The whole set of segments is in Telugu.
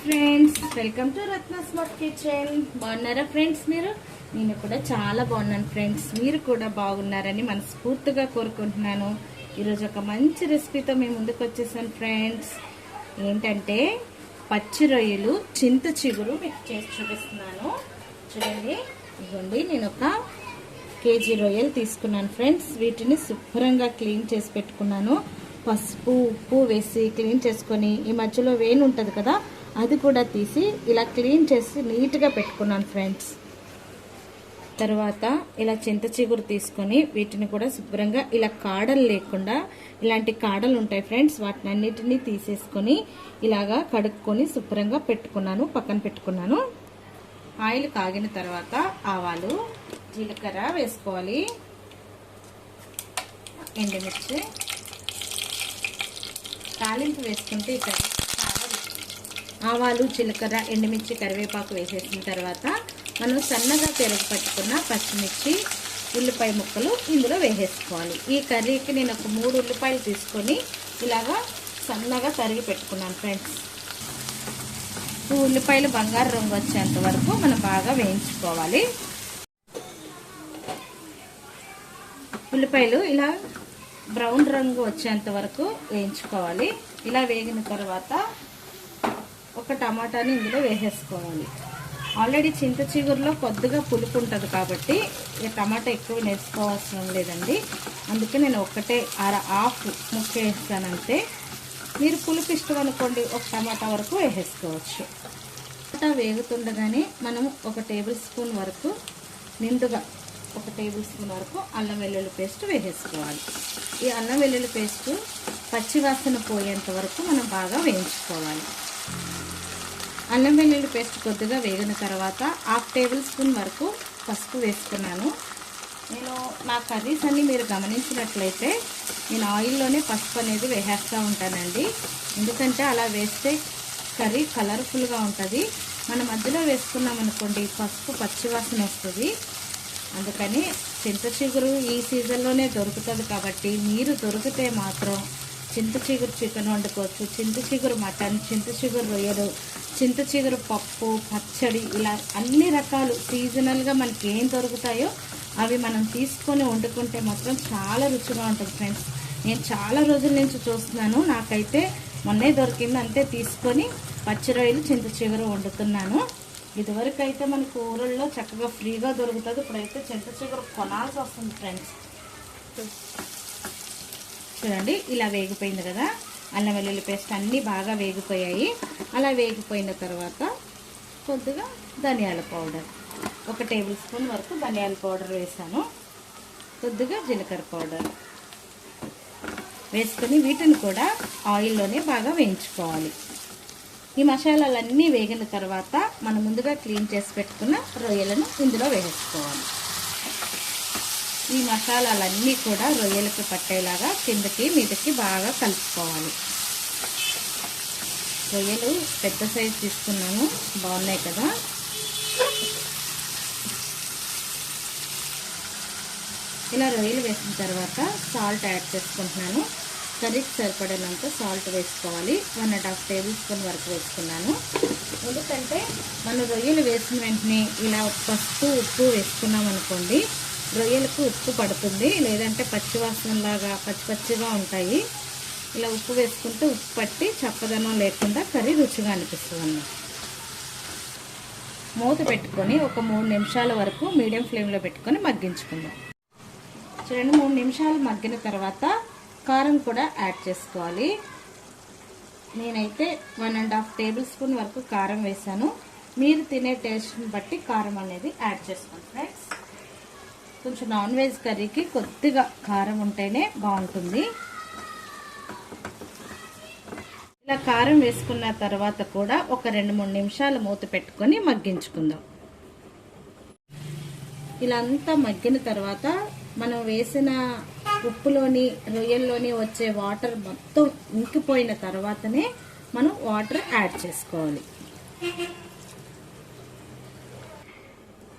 Friends, welcome to Ratna smart kitchen. బాగున్నారా ఫ్రెండ్స్? నేను కూడా చాలా బాగున్నాను ఫ్రెండ్స్. మీరు కూడా బాగున్నారని మనస్ఫూర్తిగా కోరుకుంటున్నాను. ఈరోజు ఒక మంచి రెసిపీతో మేము ముందుకు వచ్చేసాను ఫ్రెండ్స్. ఏంటంటే పచ్చి రొయ్యలు చింత చిగురు మీకు చేసి చూపిస్తున్నాను. చూడండి, ఇదిగోండి, నేను ఒక కేజీ రొయ్యలు తీసుకున్నాను ఫ్రెండ్స్. వీటిని శుభ్రంగా క్లీన్ చేసి పెట్టుకున్నాను. పసుపు ఉప్పు వేసి క్లీన్ చేసుకొని ఈ మధ్యలో వేణి ఉంటుంది కదా, అది కూడా తీసి ఇలా క్లీన్ చేసి నీట్గా పెట్టుకున్నాను ఫ్రెండ్స్. తర్వాత ఇలా చింత చిగురు తీసుకొని వీటిని కూడా శుభ్రంగా ఇలా కాడలు లేకుండా, ఇలాంటి కాడలు ఉంటాయి ఫ్రెండ్స్, వాటిని అన్నిటినీ తీసేసుకొని ఇలాగా కడుక్కొని శుభ్రంగా పెట్టుకున్నాను, పక్కన పెట్టుకున్నాను. ఆయిల్ కాగిన తర్వాత ఆవాలు జీలకర్ర వేసుకోవాలి, ఎండుమిర్చి, తాలింపు వేసుకుంటే ఇక్కడ ఆవాలు జీలకర్ర ఎండుమిర్చి కరివేపాకు వేసేసిన తర్వాత మనం సన్నగా తరిగి పట్టుకున్న పచ్చిమిర్చి ఉల్లిపాయ ముక్కలు ఇందులో వేసేసుకోవాలి. ఈ కర్రీకి నేను ఒక 3 ఉల్లిపాయలు తీసుకొని ఇలాగా సన్నగా తరిగి పెట్టుకున్నాను ఫ్రెండ్స్. ఈ ఉల్లిపాయలు బంగారు రంగు వచ్చేంత వరకు మనం బాగా వేయించుకోవాలి. ఉల్లిపాయలు ఇలా బ్రౌన్ రంగు వచ్చేంత వరకు వేయించుకోవాలి. ఇలా వేగిన తర్వాత ఒక టమాటాని ఇందులో వేసేసుకోవాలి. ఆల్రెడీ చింత చిగురులో కొద్దిగా పులుపు ఉంటుంది కాబట్టి ఈ టమాటా ఎక్కువ వేసుకోవాల్సిన లేదండి. అందుకే నేను ఒకటే హాఫ్ ముక్క వేస్తానంటే, మీరు పులుపు ఇష్టం అనుకోండి ఒక టమాటా వరకు వేసేసుకోవచ్చు. టమాటా వేగుతుండగానే మనం 1 టేబుల్ స్పూన్ వరకు నిండుగా 1 టేబుల్ స్పూన్ వరకు అల్లం వెల్లుల్లి పేస్ట్ వేసేసుకోవాలి. ఈ అల్లం వెల్లుల్లి పేస్ట్ పచ్చివాసన పోయేంత వరకు మనం బాగా వేయించుకోవాలి. అల్లం వెల్లుల్లి పేస్ట్ కొద్దిగా వేగిన తర్వాత 1/2 టేబుల్ స్పూన్ వరకు పసుపు వేసుకున్నాను. నేను నా కర్రీస్ అన్నీ మీరు గమనించినట్లయితే నేను ఆయిల్లోనే పసుపు అనేది వేసేస్తూ ఉంటానండి. ఎందుకంటే అలా వేస్తే కర్రీ కలర్ఫుల్గా ఉంటుంది. మన మధ్యలో వేసుకున్నాం అనుకోండి పసుపు పచ్చివాసన వస్తుంది. అందుకని చింత చిగురు ఈ సీజన్లోనే దొరుకుతుంది కాబట్టి మీరు దొరికితే మాత్రం చింత చిగురు చికెన్ వండుకోవచ్చు, చింత చిగురు మటన్, చింత చిగురు రొయ్యలు, చింత చిగురు పప్పు, పచ్చడి, ఇలా అన్ని రకాలు సీజనల్గా మనకి ఏం దొరుకుతాయో అవి మనం తీసుకొని వండుకుంటే మాత్రం చాలా రుచిగా ఉంటుంది ఫ్రెండ్స్. నేను చాలా రోజుల నుంచి చూస్తున్నాను, నాకైతే మొన్నే దొరికింది అంతే తీసుకొని పచ్చి రొయ్యలు చింత చిగురు వండుతున్నాను. ఇదివరకు అయితే మనకు ఊళ్ళల్లో చక్కగా ఫ్రీగా దొరుకుతుంది, ఇప్పుడైతే చింత చిగురు కొనాల్సి వస్తుంది ఫ్రెండ్స్. చూడండి, ఇలా వేగిపోయింది కదా, అల్లం వెల్లుల్లి పేస్ట్ అన్నీ బాగా వేగిపోయాయి. అలా వేగిపోయిన తర్వాత కొద్దిగా ధనియాల పౌడర్ 1 టేబుల్ స్పూన్ వరకు ధనియాల పౌడర్ వేసాను. కొద్దిగా జీలకర్ర పౌడర్ వేసుకొని వీటిని కూడా ఆయిల్లోనే బాగా వేయించుకోవాలి. ఈ మసాలాలన్నీ వేగిన తర్వాత మనం ముందుగా క్లీన్ చేసి పెట్టుకున్న రొయ్యలను ఇందులో వేసుకోవాలి. ఈ మసాలాలన్నీ కూడా రొయ్యలకు పట్టేలాగా కిందకి మీదకి బాగా కలుపుకోవాలి. రొయ్యలు పెద్ద సైజు తీసుకున్నాను, బాగున్నాయి కదా. ఇలా రొయ్యలు వేసిన తర్వాత సాల్ట్ యాడ్ చేసుకుంటున్నాను. కర్రీకి సరిపడినంత సాల్ట్ వేసుకోవాలి. 1.5 టేబుల్ స్పూన్ వరకు వేసుకున్నాను. ఎందుకంటే మనం రొయ్యలు వేసిన వెంటనే ఇలా పసుపు ఉప్పు వేసుకున్నాం అనుకోండి, రొయ్యలకు ఉప్పు పడుతుంది, లేదంటే పచ్చివాసనలాగా పచ్చిగా ఉంటాయి. ఇలా ఉప్పు వేసుకుంటే ఉప్పు పట్టి చప్పదనం లేకుండా కర్రీ రుచిగా అనిపిస్తుంది. మూత పెట్టుకొని ఒక 3 నిమిషాల వరకు మీడియం ఫ్లేమ్లో పెట్టుకొని మగ్గించుకుందాం. చూడండి, 3 నిమిషాలు మగ్గిన తర్వాత కారం కూడా యాడ్ చేసుకోవాలి. నేనైతే 1.5 టేబుల్ స్పూన్ వరకు కారం వేసాను. మీరు తినే టేస్ట్ని బట్టి కారం అనేది యాడ్ చేసుకోండి ఫ్రెండ్స్. కొంచెం నాన్ వెజ్ కర్రీకి కొద్దిగా కారం ఉంటేనే బాగుంటుంది. ఇలా కారం వేసుకున్న తర్వాత కూడా ఒక 2-3 నిమిషాలు మూత పెట్టుకొని మగ్గించుకుందాం. ఇలా అంతా మగ్గిన తర్వాత మనం వేసిన ఉప్పులోని రొయ్యల్లోని వచ్చే వాటర్ మొత్తం ఇంకిపోయిన తర్వాతనే మనం వాటర్ యాడ్ చేసుకోవాలి.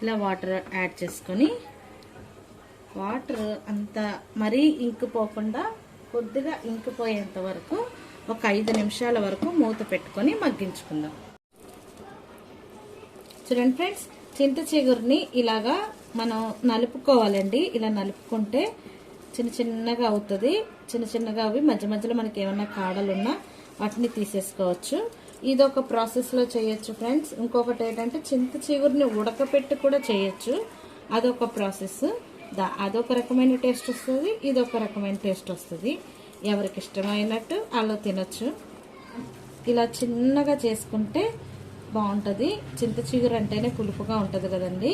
ఇలా వాటర్ యాడ్ చేసుకొని వాటర్ అంత మరీ ఇంకిపోకుండా కొద్దిగా ఇంకిపోయేంత వరకు ఒక 5 నిమిషాల వరకు మూత పెట్టుకొని మగ్గించుకుందాం. చూడండి ఫ్రెండ్స్, చింత చిగురుని ఇలాగా మనం నలుపుకోవాలండి. ఇలా నలుపుకుంటే చిన్న చిన్నగా అవుతుంది. చిన్న చిన్నగా అవి మధ్య మధ్యలో మనకి ఏమన్నా కాడలు ఉన్నా వాటిని తీసేసుకోవచ్చు. ఇదొక ప్రాసెస్లో చేయొచ్చు ఫ్రెండ్స్. ఇంకొకటి ఏంటంటే చింత చిగురుని ఉడకపెట్టి కూడా చేయొచ్చు. అదొక ప్రాసెస్. అదొక రకమైన టేస్ట్ వస్తుంది, ఇదొక రకమైన టేస్ట్ వస్తుంది. ఎవరికి ఇష్టమైనట్టు అలా తినొచ్చు. ఇలా చిన్నగా చేసుకుంటే బాగుంటుంది. చింత చిగురు అంటేనే పులుపుగా ఉంటుంది కదండి.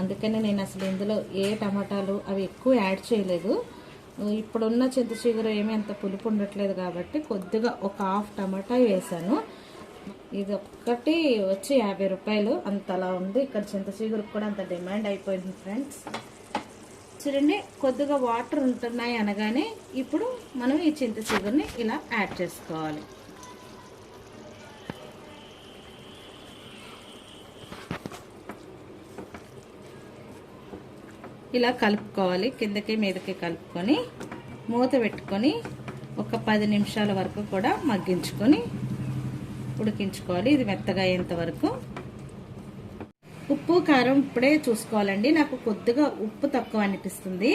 అందుకని నేను అసలు ఇందులో ఏ టమాటాలు అవి ఎక్కువ యాడ్ చేయలేదు. ఇప్పుడున్న చింత చిగురు ఏమీ అంత పులుపు ఉండట్లేదు కాబట్టి కొద్దిగా ఒక హాఫ్ టమాటా వేసాను. ఇది ఒక్కటి వచ్చి 50 రూపాయలు అంతలా ఉంది. ఇక్కడ చింత చిగురుకు కూడా అంత డిమాండ్ అయిపోయింది ఫ్రెండ్స్. చూడండి, కొద్దిగా వాటర్ ఉంటున్నాయి అనగానే ఇప్పుడు మనం ఈ చింత చిగురుని ఇలా యాడ్ చేసుకోవాలి. ఇలా కలుపుకోవాలి. కిందకి మీదకి కలుపుకొని మూత పెట్టుకొని ఒక 10 నిమిషాల వరకు కూడా మగ్గించుకొని ఉడికించుకోవాలి. ఇది మెత్తగా అయ్యేంత వరకు. ఉప్పు కారం ఇప్పుడే చూసుకోవాలండి. నాకు కొద్దిగా ఉప్పు తక్కువ అనిపిస్తుంది.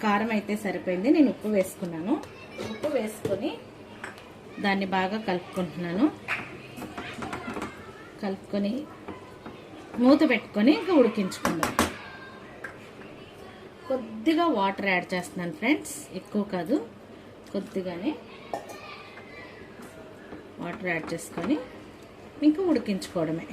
కారం అయితే సరిపోయింది. నేను ఉప్పు వేసుకున్నాను. ఉప్పు వేసుకొని దాన్ని బాగా కలుపుకుంటున్నాను. కలుపుకొని మూత పెట్టుకొని ఇంకా ఉడికించుకుందాం. కొద్దిగా వాటర్ యాడ్ చేస్తున్నాను ఫ్రెండ్స్, ఎక్కువ కాదు, కొద్దిగానే వాటర్ యాడ్ చేసుకొని ఇంకా ఉడికించుకోవడమే.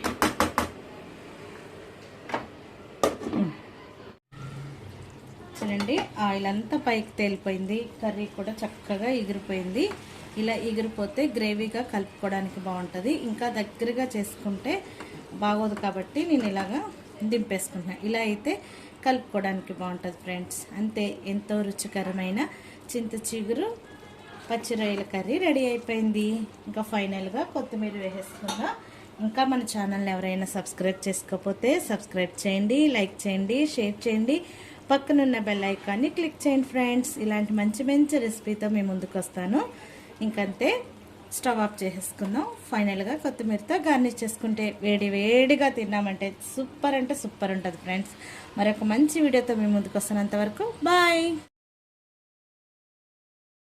చూడండి, ఆయిల్ అంతా పైకి తేలిపోయింది. కర్రీ కూడా చక్కగా ఎగిరిపోయింది. ఇలా ఎగిరిపోతే గ్రేవీగా కలుపుకోవడానికి బాగుంటుంది. ఇంకా దగ్గరగా చేసుకుంటే బాగోదు కాబట్టి నేను ఇలాగా దింపేసుకుంటున్నాను. ఇలా అయితే కలుపుకోవడానికి బాగుంటుంది ఫ్రెండ్స్. అంతే, ఎంతో రుచికరమైన చింత చిగురు పచ్చి రొయ్యల కర్రీ రెడీ అయిపోయింది. ఇంకా ఫైనల్గా కొత్తిమీర వేసేసుకుందాం. ఇంకా మన ఛానల్ని ఎవరైనా సబ్స్క్రైబ్ చేసుకోకపోతే సబ్స్క్రైబ్ చేయండి, లైక్ చేయండి, షేర్ చేయండి, పక్కనున్న బెల్ ఐకాన్ని క్లిక్ చేయండి ఫ్రెండ్స్. ఇలాంటి మంచి మంచి రెసిపీతో మేము ముందుకు వస్తాను. ఇంకంతే, స్టవ్ ఆఫ్ చేసేసుకుందాం. ఫైనల్గా కొత్తిమీరతో గార్నిష్ చేసుకుంటే వేడి వేడిగా తిన్నామంటే సూపర్ అంటే సూపర్ ఉంటుంది ఫ్రెండ్స్. మరొక మంచి వీడియోతో మేము ముందుకు వస్తున్నంత వరకు బాయ్.